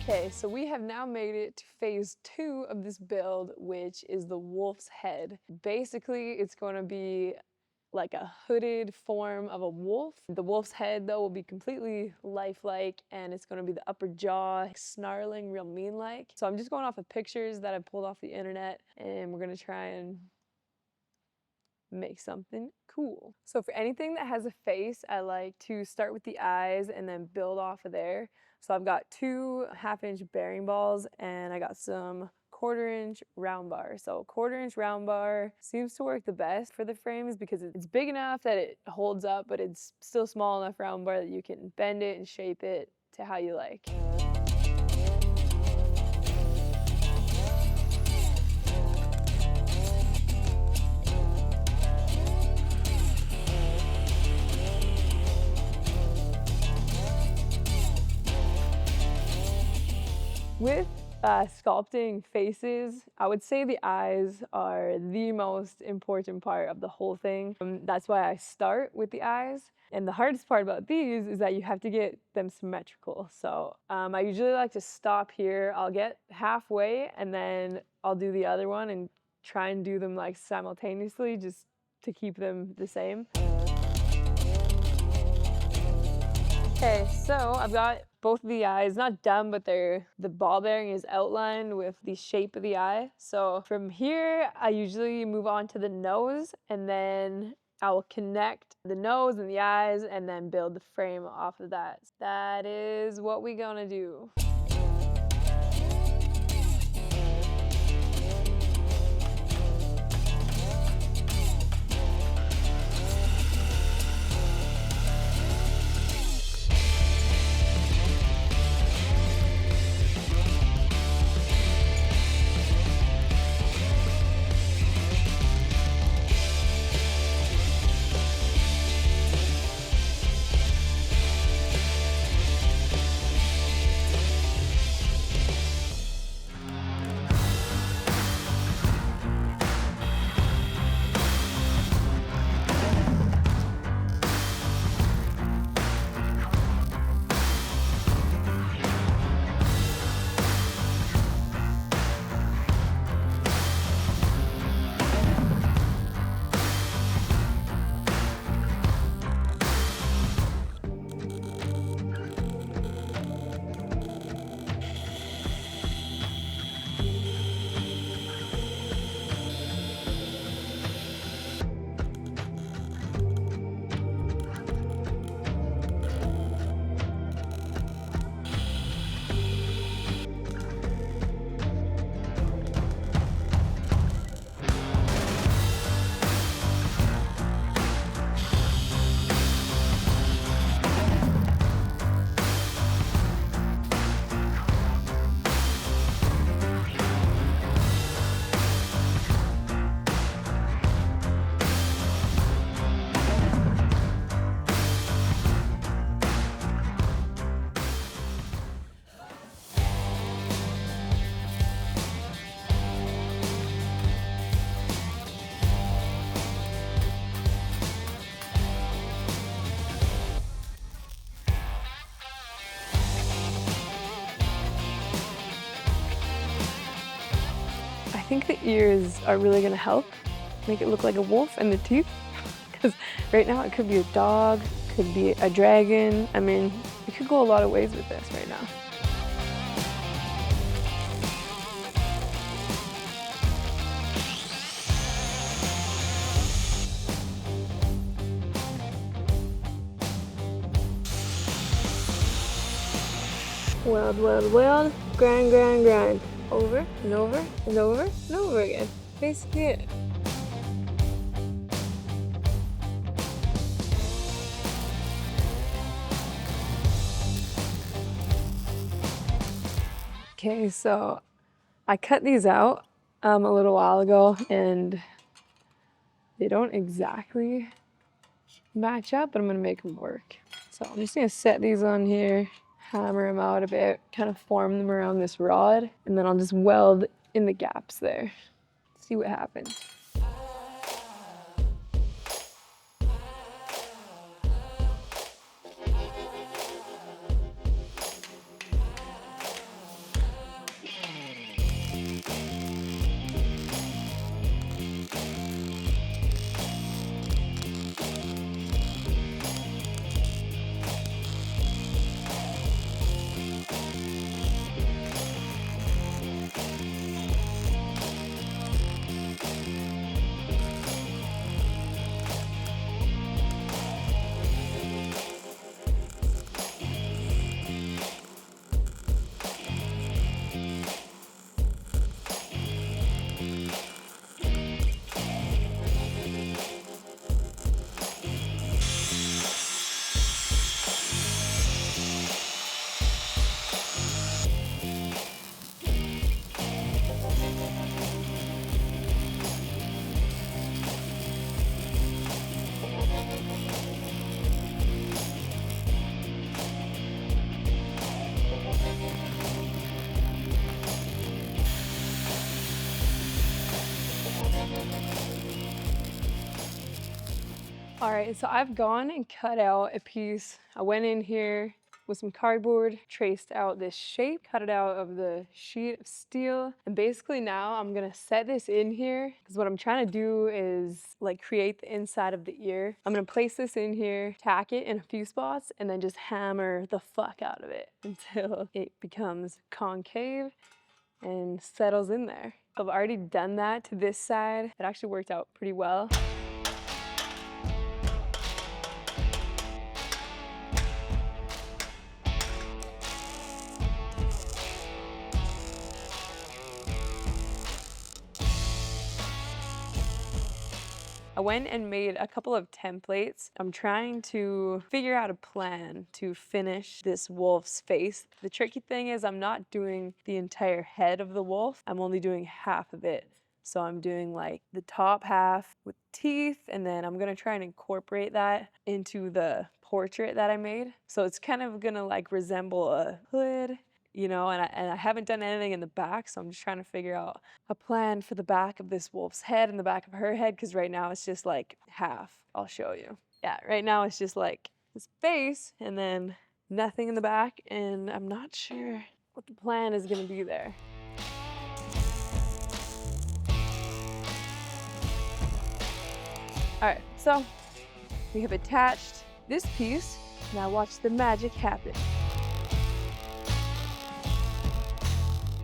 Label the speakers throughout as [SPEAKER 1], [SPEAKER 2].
[SPEAKER 1] Okay, so we have now made it to phase 2 of this build, which is the wolf's head. Basically, it's going to be like a hooded form of a wolf. The wolf's head, though, will be completely lifelike, and it's going to be the upper jaw snarling real mean-like. So I'm just going off of pictures that I pulled off the internet, and we're going to try and make something cool. So for anything that has a face, I like to start with the eyes and then build off of there. So I've got 2 half-inch bearing balls and I got some 1/4-inch round bar. So 1/4-inch round bar seems to work the best for the frames because it's big enough that it holds up, but it's still small enough round bar that you can bend it and shape it to how you like. With sculpting faces, I would say the eyes are the most important part of the whole thing. That's why I start with the eyes. And the hardest part about these is that you have to get them symmetrical. So I usually like to stop here. I'll get halfway and then I'll do the other one and try and do them like simultaneously just to keep them the same. Okay, so I've got both of the eyes not done, but the ball bearing is outlined with the shape of the eye. So from here, I usually move on to the nose, and then I will connect the nose and the eyes and then build the frame off of that. That is what we're gonna do. I think the ears are really gonna help make it look like a wolf, and the teeth, because right now it could be a dog, could be a dragon. I mean, it could go a lot of ways with this right now. Weld, weld, weld, grind, grind, grind. Over and over and over and over again. Basically it. Okay, so I cut these out a little while ago and they don't exactly match up, but I'm gonna make them work. So I'm just gonna set these on here, hammer them out a bit, kind of form them around this rod, and then I'll just weld in the gaps there. See what happens. All right, so I've gone and cut out a piece. I went in here with some cardboard, traced out this shape, cut it out of the sheet of steel. And basically now I'm gonna set this in here because what I'm trying to do is like create the inside of the ear. I'm gonna place this in here, tack it in a few spots, and then just hammer the fuck out of it until it becomes concave and settles in there. I've already done that to this side. It actually worked out pretty well. I went and made a couple of templates. I'm trying to figure out a plan to finish this wolf's face. The tricky thing is I'm not doing the entire head of the wolf. I'm only doing half of it. So I'm doing like the top half with teeth, and then I'm gonna try and incorporate that into the portrait that I made. So it's kind of gonna like resemble a hood, you know, and I haven't done anything in the back, so I'm just trying to figure out a plan for the back of this wolf's head and the back of her head, because right now it's just like half. I'll show you. Yeah, right now it's just like this face and then nothing in the back, and I'm not sure what the plan is gonna be there. All right, so we have attached this piece. Now watch the magic happen.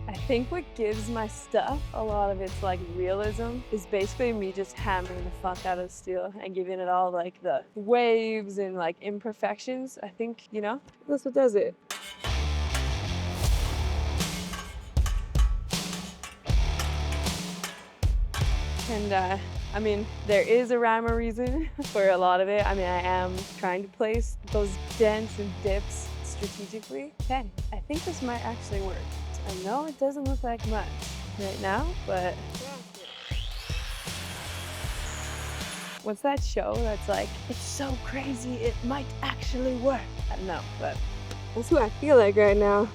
[SPEAKER 1] I think what gives my stuff a lot of its like realism is basically me just hammering the fuck out of steel and giving it all like the waves and like imperfections. I think, you know, that's what does it. And I mean, there is a rhyme or reason for a lot of it. I mean, I am trying to place those dents and dips strategically. Okay, I think this might actually work. I know it doesn't look like much right now, but what's that show that's like, it's so crazy, it might actually work? I don't know, but that's who I feel like right now.